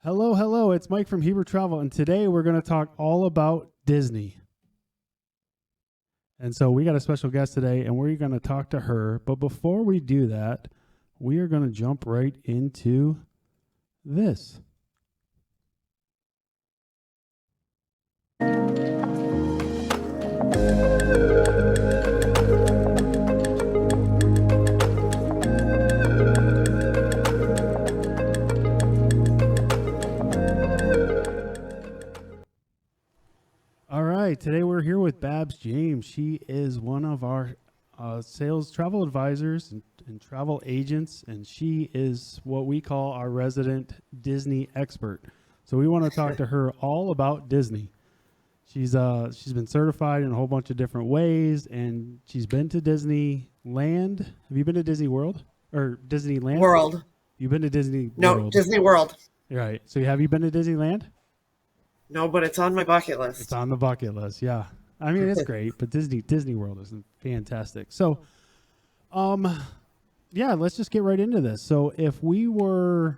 Hello, hello. It's Mike from Hebrew Travel, and today we're going to talk all about Disney. And so we got a special guest today, and we're going to talk to her. But before we do that, we are going to jump right into this. All right, today we're here with Babs James. She is one of our sales travel advisors and travel agents, and she is what we call our resident Disney expert. So we want to talk to her all about Disney. She's been certified in a whole bunch of different ways, and she's been to Disneyland. Have you been to Disney World or Disneyland? World. You've been to Disney No, World. Disney World. Right. So have you been to Disneyland? No, but it's on my bucket list. It's on the bucket list, yeah. I mean, it's great, but Disney World is fantastic. So, yeah, let's just get right into this. So, if we were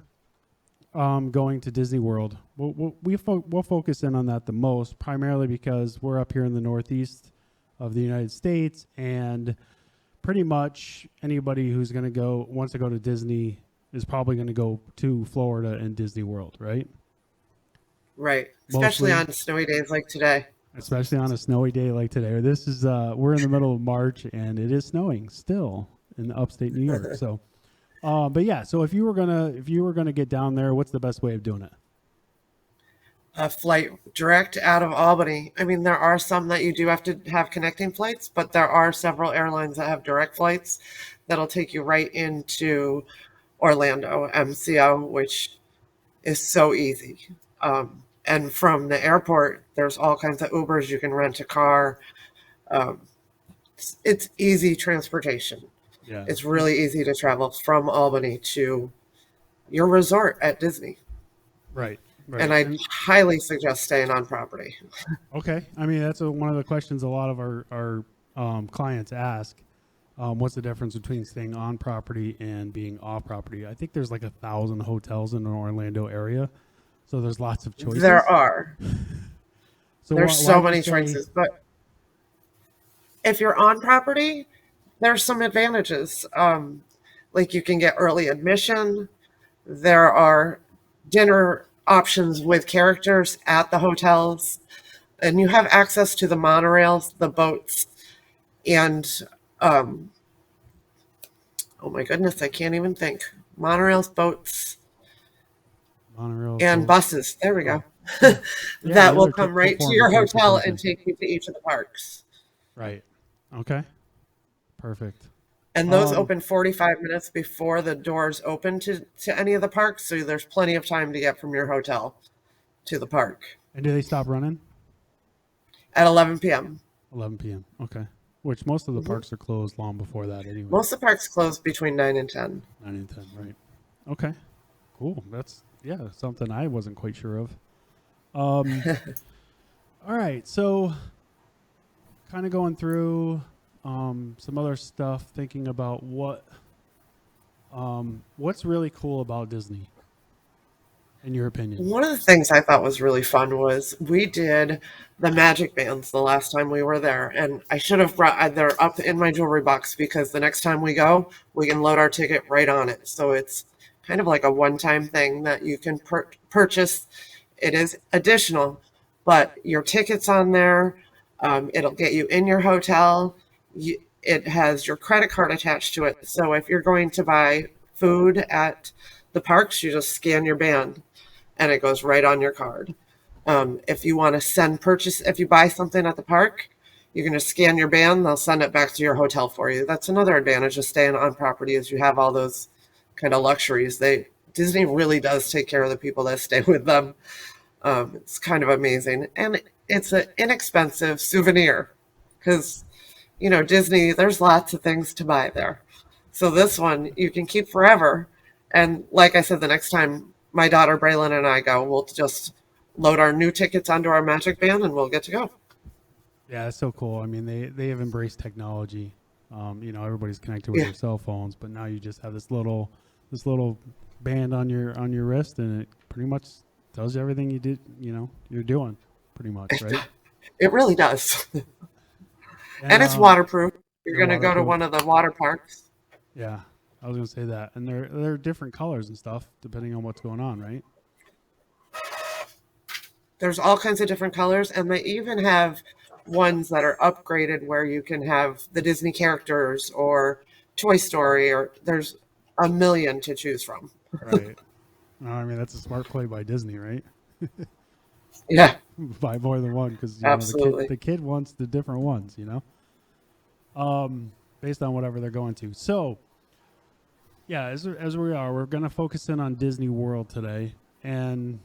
going to Disney World, we'll focus in on that the most, primarily because we're up here in the Northeast of the United States, and pretty much anybody who's going to wants to go to Disney is probably going to go to Florida and Disney World, right? Right. Especially on snowy days like today. Especially on a snowy day like today. This is we're in the middle of March and it is snowing still in upstate New York. So but yeah, so if you were gonna get down there, what's the best way of doing it? A flight direct out of Albany. I mean, there are some that you do have to have connecting flights, but there are several airlines that have direct flights that'll take you right into Orlando, MCO, which is so easy. And from the airport, there's all kinds of Ubers. You can rent a car. It's easy transportation. Yeah. It's really easy to travel from Albany to your resort at Disney. Right. And I highly suggest staying on property. Okay. I mean, that's one of the questions a lot of our clients ask. What's the difference between staying on property and being off property? I think there's like 1,000 hotels in the Orlando area. So there's lots of choices. There are. So there's so many choices. But if you're on property, there's some advantages. Like you can get early admission. There are dinner options with characters at the hotels. And you have access to the monorails, the boats, and oh my goodness, I can't even think. Monorails, boats, and buses. There we go. That will come right to your hotel and take you to each of the parks. Right. Okay. Perfect. And those open 45 minutes before the doors open to any of the parks. So there's plenty of time to get from your hotel to the park. And do they stop running? At 11 p.m. 11 p.m. Okay. Which most of the parks are closed long before that anyway. Most of the parks close between 9 and 10. 9 and 10, right. Okay. Cool. That's something I wasn't quite sure of. All right. So kind of going through some other stuff, thinking about what's really cool about Disney, in your opinion. One of the things I thought was really fun was we did the magic bands the last time we were there, and I should have brought they're up in my jewelry box because the next time we go, we can load our ticket right on it. So it's kind of like a one-time thing that you can purchase. It is additional, but your ticket's on there. It'll get you in your hotel. It has your credit card attached to it. So if you're going to buy food at the parks, you just scan your band and it goes right on your card. If you want to if you buy something at the park, you can just scan your band. They'll send it back to your hotel for you. That's another advantage of staying on property is you have all those kind of luxuries. Disney really does take care of the people that stay with them. It's kind of amazing. And it's an inexpensive souvenir because, Disney, there's lots of things to buy there. So this one you can keep forever. And like I said, the next time my daughter Braylon and I go, we'll just load our new tickets onto our magic band and we'll get to go. Yeah, it's so cool. I mean, they have embraced technology. Everybody's connected with their cell phones, but now you just have this little band on your wrist, and it pretty much Tells you everything you did. You're doing pretty much, right? It really does. And And it's waterproof. You're they're going to go to waterproof. one of the water parks. Yeah, I was gonna say that, and they're different colors and stuff depending on what's going on, right? There's all kinds of different colors, and they even have ones that are upgraded where you can have the Disney characters or Toy Story, or there's a million to choose from. Right. No, I mean that's a smart play by Disney, right? Yeah, Buy more than one because the kid absolutely. the kid wants the different ones, based on whatever they're going to. So yeah, as we're gonna focus in on Disney World today, and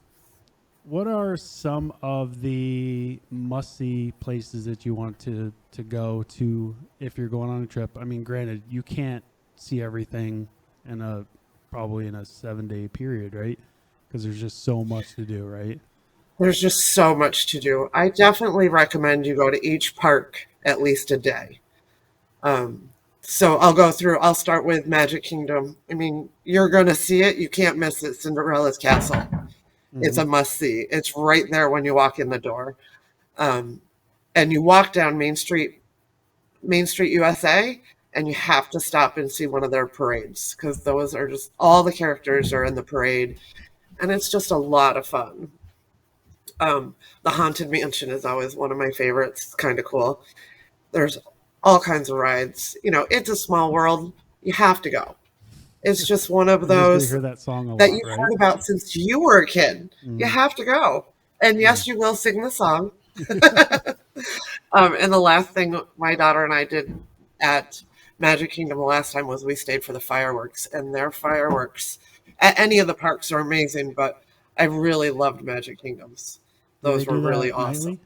what are some of the must-see places that you want to go to if you're going on a trip? I mean, granted, you can't see everything in a probably in a 7-day period, right? Because there's just so much to do, right? There's just so much to do. I definitely recommend you go to each park at least a day. Um, so I'll start with Magic Kingdom. I mean, you're going to see it. You can't miss it. Cinderella's Castle. It's Mm-hmm. a must see. It's right there when you walk in the door. Um, and you walk down Main Street USA, and you have to stop and see one of their parades because those are just all the characters are in the parade, and it's just a lot of fun. The Haunted Mansion is always one of my favorites. It's kind of cool. There's all kinds of rides. It's a small world. You have to go. It's just one of You're just gonna those hear that song a that lot, you've right? heard about since you were a kid. You Mm, have to go. And yeah. yes, you will sing the song. And the last thing my daughter and I did at Magic Kingdom the last time was we stayed for the fireworks, and their fireworks at any of the parks are amazing, but I really loved Magic Kingdoms. Do they Those were do really that awesome. nightly?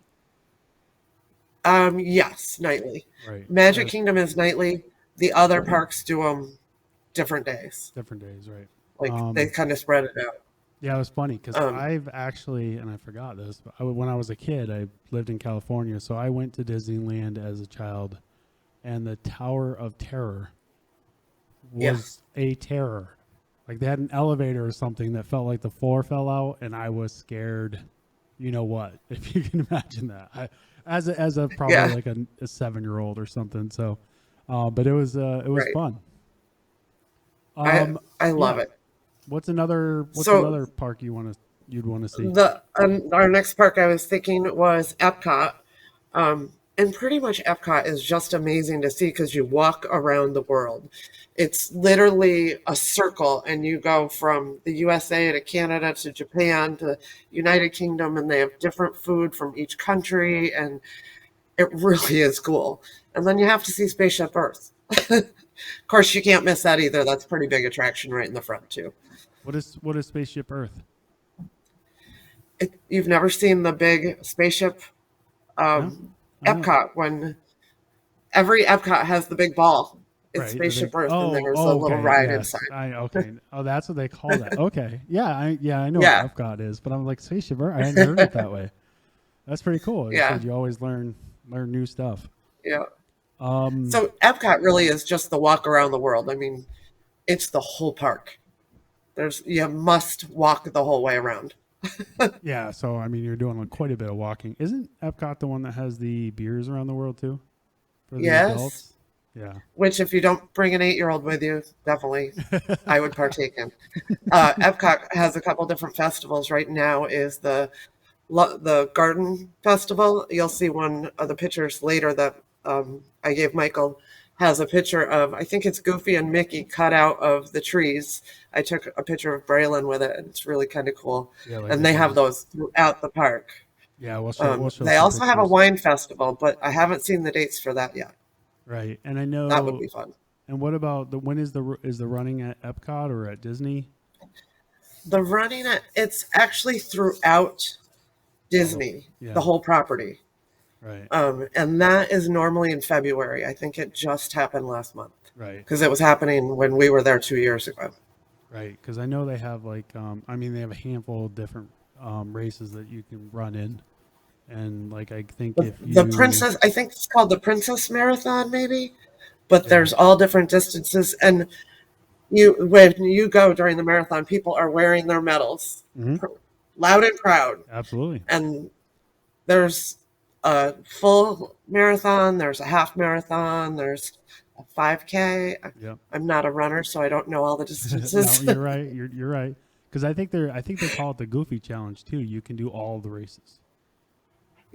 Yes, nightly. Right. Magic Kingdom is nightly. The other parks do them different days. Different days, right? Like they Um, kind of spread it out. yeah, it was funny because Um, I've actually, and I forgot this, but when I was a kid, I lived in California, so I went to Disneyland as a child, and the Tower of Terror yes. was a terror. Like they had an elevator or something that felt like the floor fell out, and I was scared. You know what? If you can imagine that, as a probably Yeah. like a 7-year-old or something. So, but it was Right. fun. I Um, I love yeah. it. What's So another park you'd want to see? the our next park I was thinking was Epcot. And pretty much Epcot is just amazing to see because you walk around the world. It's literally a circle, and you go from the USA to Canada to Japan to United Kingdom, and they have different food from each country, and it really is cool. And then you have to see Spaceship Earth. Of course, you can't miss that either. That's a pretty big attraction right in the front too. What is Spaceship Earth? You've never seen the big spaceship No, um, I don't. Epcot when every Epcot has the big ball. It's Right, the big. Spaceship Earth, and Oh, there's a oh, little okay, ride yes. inside. I okay. Oh, that's what they call that. Okay, yeah, I know what Yeah, Epcot is, but I'm like Spaceship Earth. I hadn't heard it that way. That's pretty cool. Like I yeah, said, you always learn new stuff. yeah. Um, So Epcot really is just the walk around the world. I mean, it's the whole park. You must walk the whole way around. yeah. So I mean, you're doing like quite a bit of walking. Isn't Epcot the one that has the beers around the world too for the Yes, adults? Yeah. which if you don't bring an 8-year-old with you, definitely I would partake in. Epcot has a couple different festivals. Right now is the Garden Festival. You'll see one of the pictures later that I gave Michael has a picture of, I think it's Goofy and Mickey cut out of the trees. I took a picture of Braylon with it, and it's really kind of cool. Yeah, like And the they have bears. those throughout the park. Yeah, we'll show They some also have a pictures. wine festival, but I haven't seen the dates for that yet. Right, and I That would know. be fun. And what about when is the running at Epcot or at Disney? It's actually throughout Oh, Disney, the yeah, whole property. right, And that is normally in February. I think it just happened last month right, because it was happening when we were there 2 years ago. right. Because I know they have like, I mean, they have a handful of different races that you can run in, and like I think if The you, Princess, I think it's called the Princess Marathon, maybe, but yeah, there's all different distances. And when you go during the marathon, people are wearing their medals. hmm loud and proud. Absolutely. And there's a full marathon, there's a half marathon, there's a 5K. Yep. I'm not a runner, so I don't know all the No, distances. you're right. You're right. Because I think they call it the Goofy Challenge too. You can do all the races.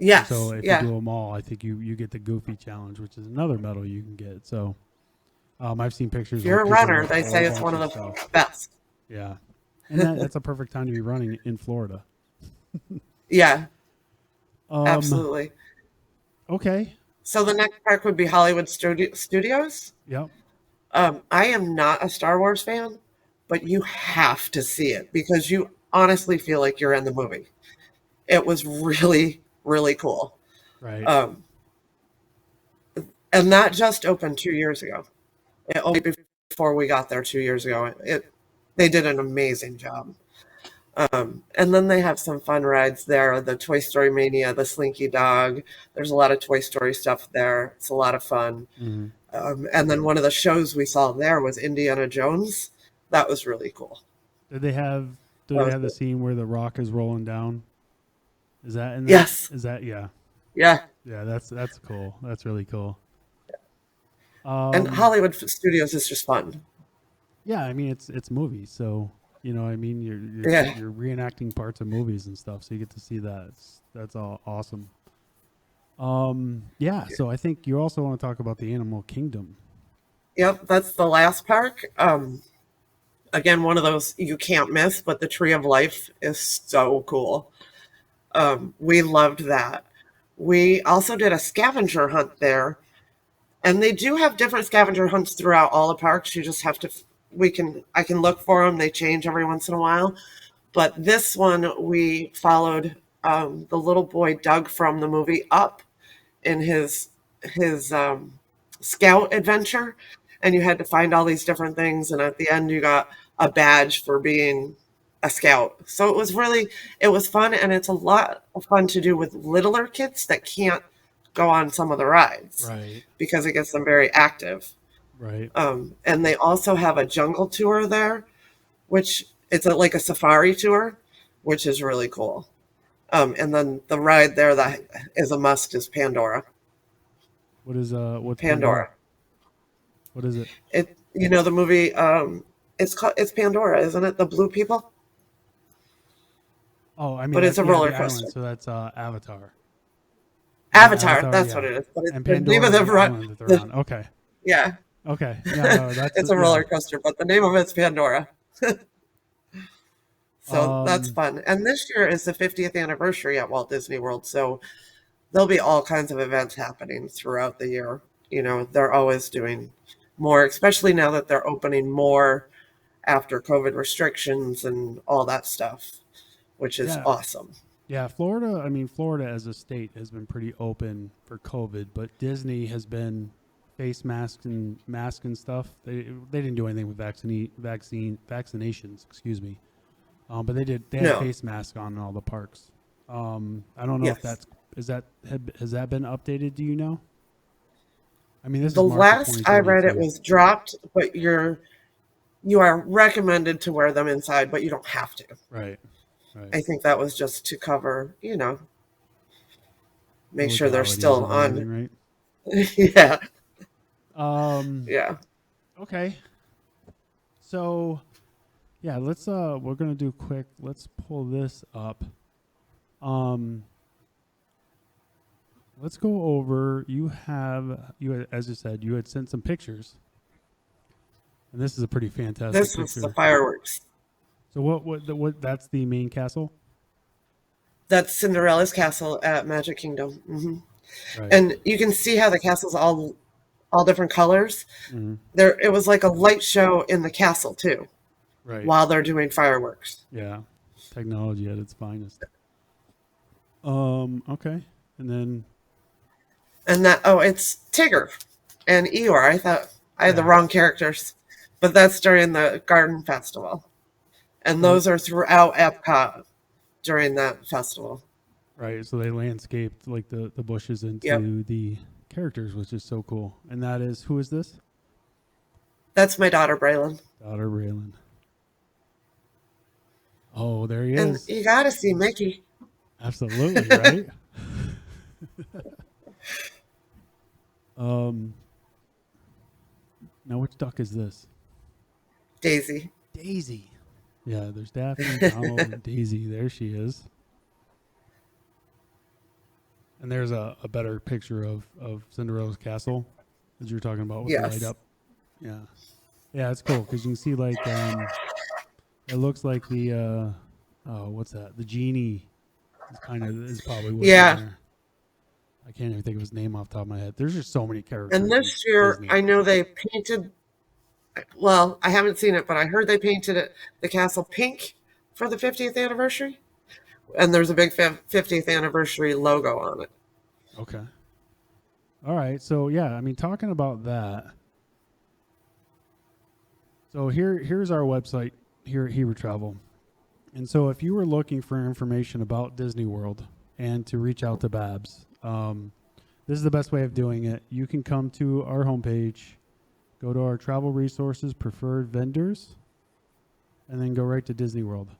And so Yes, if you yeah. do them all, I think you get the Goofy Challenge, which is another medal you can get. So I've seen If pictures where you're a people runner, lift a they whole say it's bunch one of of the stuff. best. Yeah, and that's a perfect time to be running in Florida. Yeah, Um. absolutely. Okay. So the next park would be Hollywood Studios. Yep. I am not a Star Wars fan, but you have to see it because you honestly feel like you're in the movie. It was really, really cool. Right. Um, and that just opened 2 years ago. It opened before we got there 2 years ago. They did an amazing job. And then they have some fun rides there. The Toy Story Mania, the Slinky Dog. There's a lot of Toy Story stuff there. It's a lot of fun. Mm-hmm. And then one of the shows we saw there was Indiana Jones. That was really cool. Did they have? Do That they was have the good. scene where the rock is rolling down? Is that in that? Yes. Is that yeah? Yeah. Yeah. That's cool. That's really cool. And Um. Hollywood Studios is just fun. Yeah. I mean, it's movies, so I mean, Yeah. you're reenacting parts of movies and stuff, so you get to see that. That's all awesome. Yeah. So I think you also want to talk about the Animal Kingdom. Yep. That's the last park. Again, one of those you can't miss, but the Tree of Life is so cool. We loved that. We also did a scavenger hunt there, and they do have different scavenger hunts throughout all the parks. You just have to, I can look for them. They change every once in a while. But this one, we followed the little boy Doug from the movie Up in his scout adventure, and you had to find all these different things, and at the end, you got a badge for being a scout. So it was fun, and it's a lot of fun to do with littler kids that can't go on some of the rides Right. because it gets them very active. Right. And they also have a jungle tour there, which like a safari tour, which is really cool. And then the ride there that is a must is Pandora. What's Pandora? Pandora. What is it? The movie. It's Pandora, isn't it? The blue people, Oh, I mean but it's that a yeah, roller the coaster. island. So that's Avatar. Isn't Avatar. Avatar? That's what Yeah. it is. But it's And the name Pandora of is the the island that they're on. Okay. yeah. Okay. No, that's It's a yeah. roller coaster, but the name of it's Pandora. So that's Um. fun. And this year is the 50th anniversary at Walt Disney World, so there'll be all kinds of events happening throughout the year. They're always doing more, especially now that they're opening more after COVID restrictions and all that stuff, which is Yeah. awesome. Yeah. Florida. I mean, Florida as a state has been pretty open for COVID, but Disney has been face mask and stuff. They didn't do anything with vaccinations. Excuse me. But they had No, face masks on in all the parks. I don't know if yes. has that been updated? Do you know? I mean, this The is March of last I read it 2022. was dropped, but you are recommended to wear them inside, but you don't have to. Right, right. I think that was just to cover, The make sure they're legalities still of on. everything, right? Yeah, Um. yeah. Okay. So yeah, we're gonna do quick. Let's pull this up. Um. Let's go over. As you said, you had sent some pictures, and this is a pretty fantastic This was the picture. fireworks. So what? That's the main castle, That's Cinderella's castle at Magic Kingdom. right? And you can see how the castle's all different colors. Hmm. It was like a light show in the castle too, Right. while they're doing fireworks. Yeah. Technology at its finest. Okay. And then And it's Tigger and Eeyore. I thought I had the yeah. wrong characters, but that's during the Garden Festival, and So those are throughout Epcot during that festival. right. So they landscaped like the bushes Yep, into the characters, which is so cool. And that is who is this? that's my daughter Braylon. Daughter Raylan. Oh, there he And is. you got to see Mickey. Absolutely, right? um, Now which duck is this? Daisy. Daisy. Yeah, there's Daffy, Donald, and Daisy. There she is. And there's a better picture of Cinderella's castle, as you're talking about with the light Yes. up. Yeah. Yeah, it's cool because you can see like it looks like the oh, what's that? The genie is probably what's in Yeah. there. I can't even think of his name off the top of my head. There's just so many And characters in this year, Disney. I know they painted, well, I haven't seen it, but I heard they painted it, the castle pink for the 50th anniversary. And there's a big 50th anniversary logo on it. Okay. All right. So yeah, I mean, talking about that. So here's our website here at Heber Travel. And so if you were looking for information about Disney World and to reach out to Babs, this is the best way of doing it. You can come to our homepage, go to our travel resources, preferred vendors, and then go right to Disney World.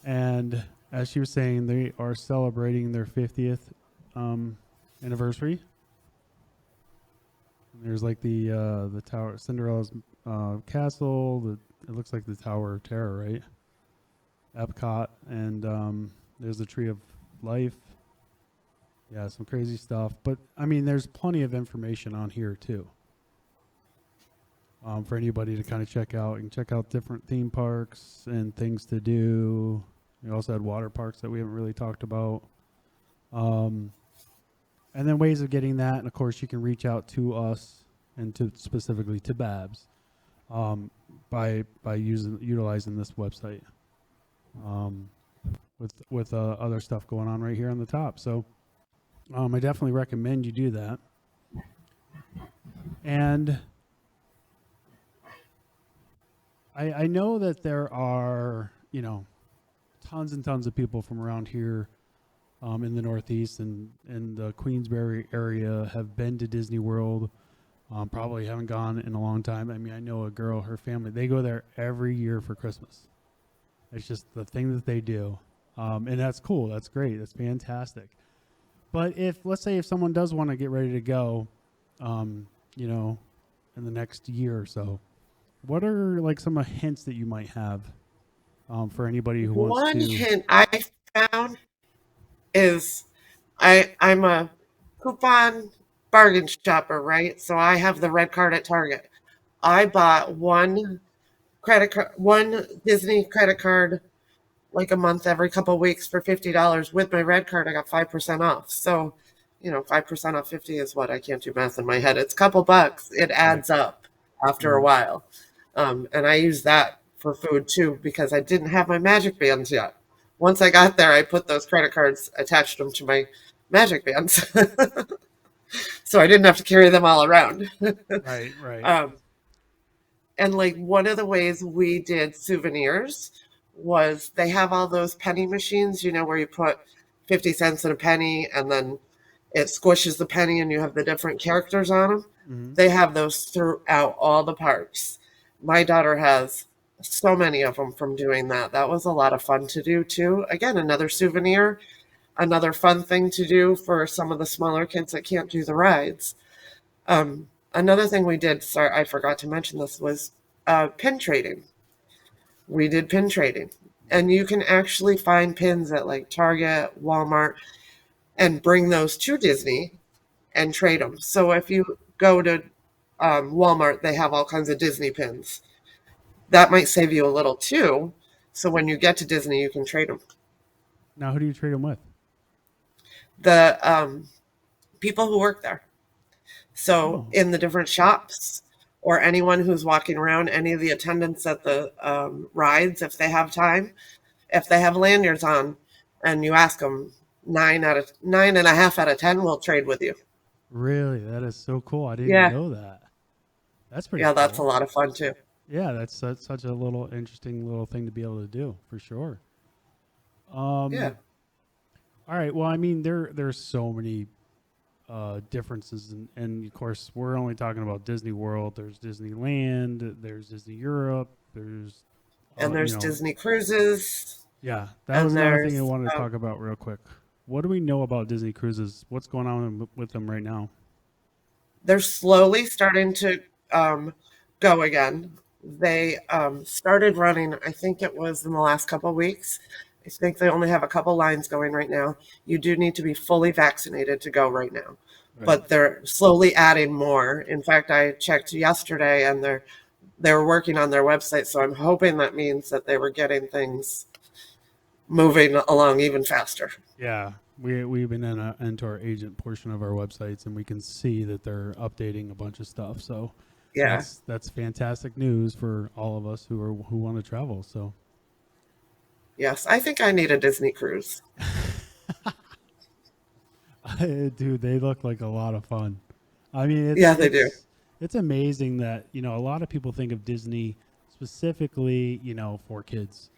And as she was saying, they are celebrating their 50th anniversary. And there's like the tower, Cinderella's castle. It looks like the Tower of Terror, right? Epcot, and there's the Tree of Life. Yeah, some crazy stuff. But I mean, there's plenty of information on here too. For anybody to kind of check out. You can check out different theme parks and things to do. We also had water parks that we haven't really talked about. And then ways of getting that. And of course, you can reach out to us and to specifically to Babs by utilizing this website with other stuff going on right here on the top. So I definitely recommend you do that. And I know that there are, tons and tons of people from around here in the Northeast and the Queensbury area have been to Disney World. Probably haven't gone in a long time. I mean, I know a girl, her family, they go there every year for Christmas. It's just the thing that they do. And that's cool. That's great. That's fantastic. But let's say if someone does want to get ready to go, in the next year or so, what are like some hints that you might have for anybody who wants One to? hint I found is I'm a coupon bargain shopper, right? So I have the red card at Target. I bought one Disney credit card like a month every couple of weeks for $50. With my red card, I got 5% off. So, 5% off 50 is what? I can't do math in my head. It's a couple bucks. It Right. adds up after a Mm-hmm. while. And I use that for food too because I didn't have my magic bands yet. Once I got there, I put those credit cards, attached them to my magic bands. So I didn't have to carry them all around. Right. Right. um, and like one of the ways we did souvenirs was they have all those penny machines, where you put 50 cents in a penny and then it squishes the penny and you have the different characters on them. Mm-hmm. They have those throughout all the parks. My daughter has so many of them from doing that. That was a lot of fun to do too. Again, another souvenir, another fun thing to do for some of the smaller kids that can't do the rides. Another thing we did, sorry, I forgot to mention this, was pin trading. We did pin trading. And you can actually find pins at like Target, Walmart, and bring those to Disney and trade them. So if you go to Walmart, they have all kinds of Disney pins. That might save you a little too. So when you get to Disney, you can trade them. Now, who do you trade them with? The people who work there. So Oh, in the different shops, or anyone who's walking around, any of the attendants at the rides, if they have time, if they have lanyards on, and you ask them, 9.5 out of 10 will trade with you. really? That is so cool. I didn't Yeah, know that. That's pretty yeah, that's a cool. lot of fun too. Yeah, that's such a little interesting little thing to be able to do for sure. Yeah, All right. Well, I mean, there's so many differences. And of course, we're only talking about Disney World. There's Disneyland, there's Disney Europe, there's, And you there's know, Disney cruises, yeah, that was and another thing I there's wanted to talk about real quick. What do we know about Disney cruises? What's going on with them right now? they're slowly starting to go again. They started running, I think it was in the last couple of weeks. I think they only have a couple lines going right now. You do need to be fully vaccinated to go right now, Right. but they're slowly adding more. In fact, I checked yesterday, and they're working on their website, so I'm hoping that means that they were getting things moving along even faster. Yeah, we've been into our agent portion of our websites, and we can see that they're updating a bunch of stuff. So Yeah. that's fantastic news for all of us who want to travel. So Yes, I think I need a Disney cruise. dude, they look like a lot of fun. I mean, Yeah, they do. it's amazing that, you know, a lot of people think of Disney specifically, you know, for kids.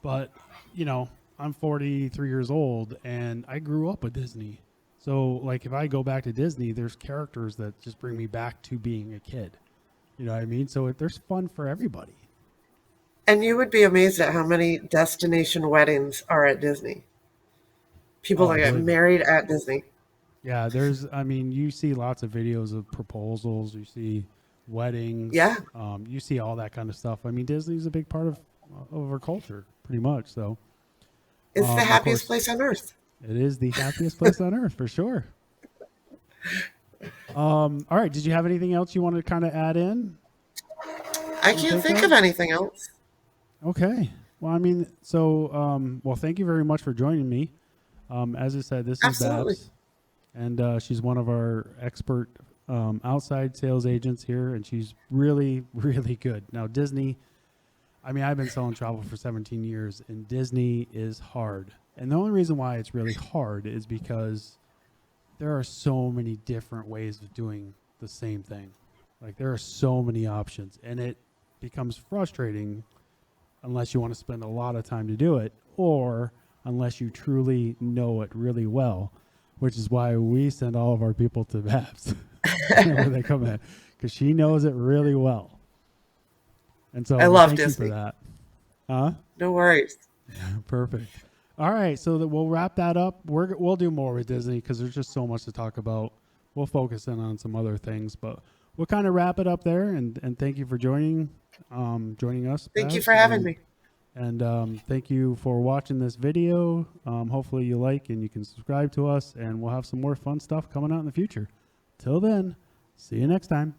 But, you know, I'm 43 years old and I grew up with Disney. So, like, if I go back to Disney, there's characters that just bring me back to being a kid. You know what I mean? So, there's fun for everybody. And you would be amazed at how many destination weddings are at Disney. People Oh, that I get believe it. married at Disney. Yeah, I mean, you see lots of videos of proposals, you see weddings, Yeah, you see all that kind of stuff. I mean, Disney's a big part of our culture, pretty much. So, it's the of happiest course, place on earth. it is the happiest place on earth for sure. All right. Did you have anything else you want to kind of add in? I You can't think think of of? anything else. Okay. Well, I mean, so, well, thank you very much for joining me. As I said, this is Absolutely. Babs, and she's one of our expert outside sales agents here, and she's really, really good. Now, Disney, I mean, I've been selling travel for 17 years, and Disney is hard. And the only reason why it's really hard is because there are so many different ways of doing the same thing. Like, there are so many options, and it becomes frustrating unless you want to spend a lot of time to do it, or unless you truly know it really well, which is why we send all of our people to Babs whenever they come in, because she knows it really well. And so I we love thank you for Disney. that. Huh? No worries. Perfect. All right, so that we'll wrap that up. We'll do more with Disney because there's just so much to talk about. We'll focus in on some other things, but we'll kind of wrap it up there. And thank you for joining us, Thank you Babs. for having me. And thank you for watching this video. Hopefully you like and you can subscribe to us, and we'll have some more fun stuff coming out in the future. Till then, see you next time.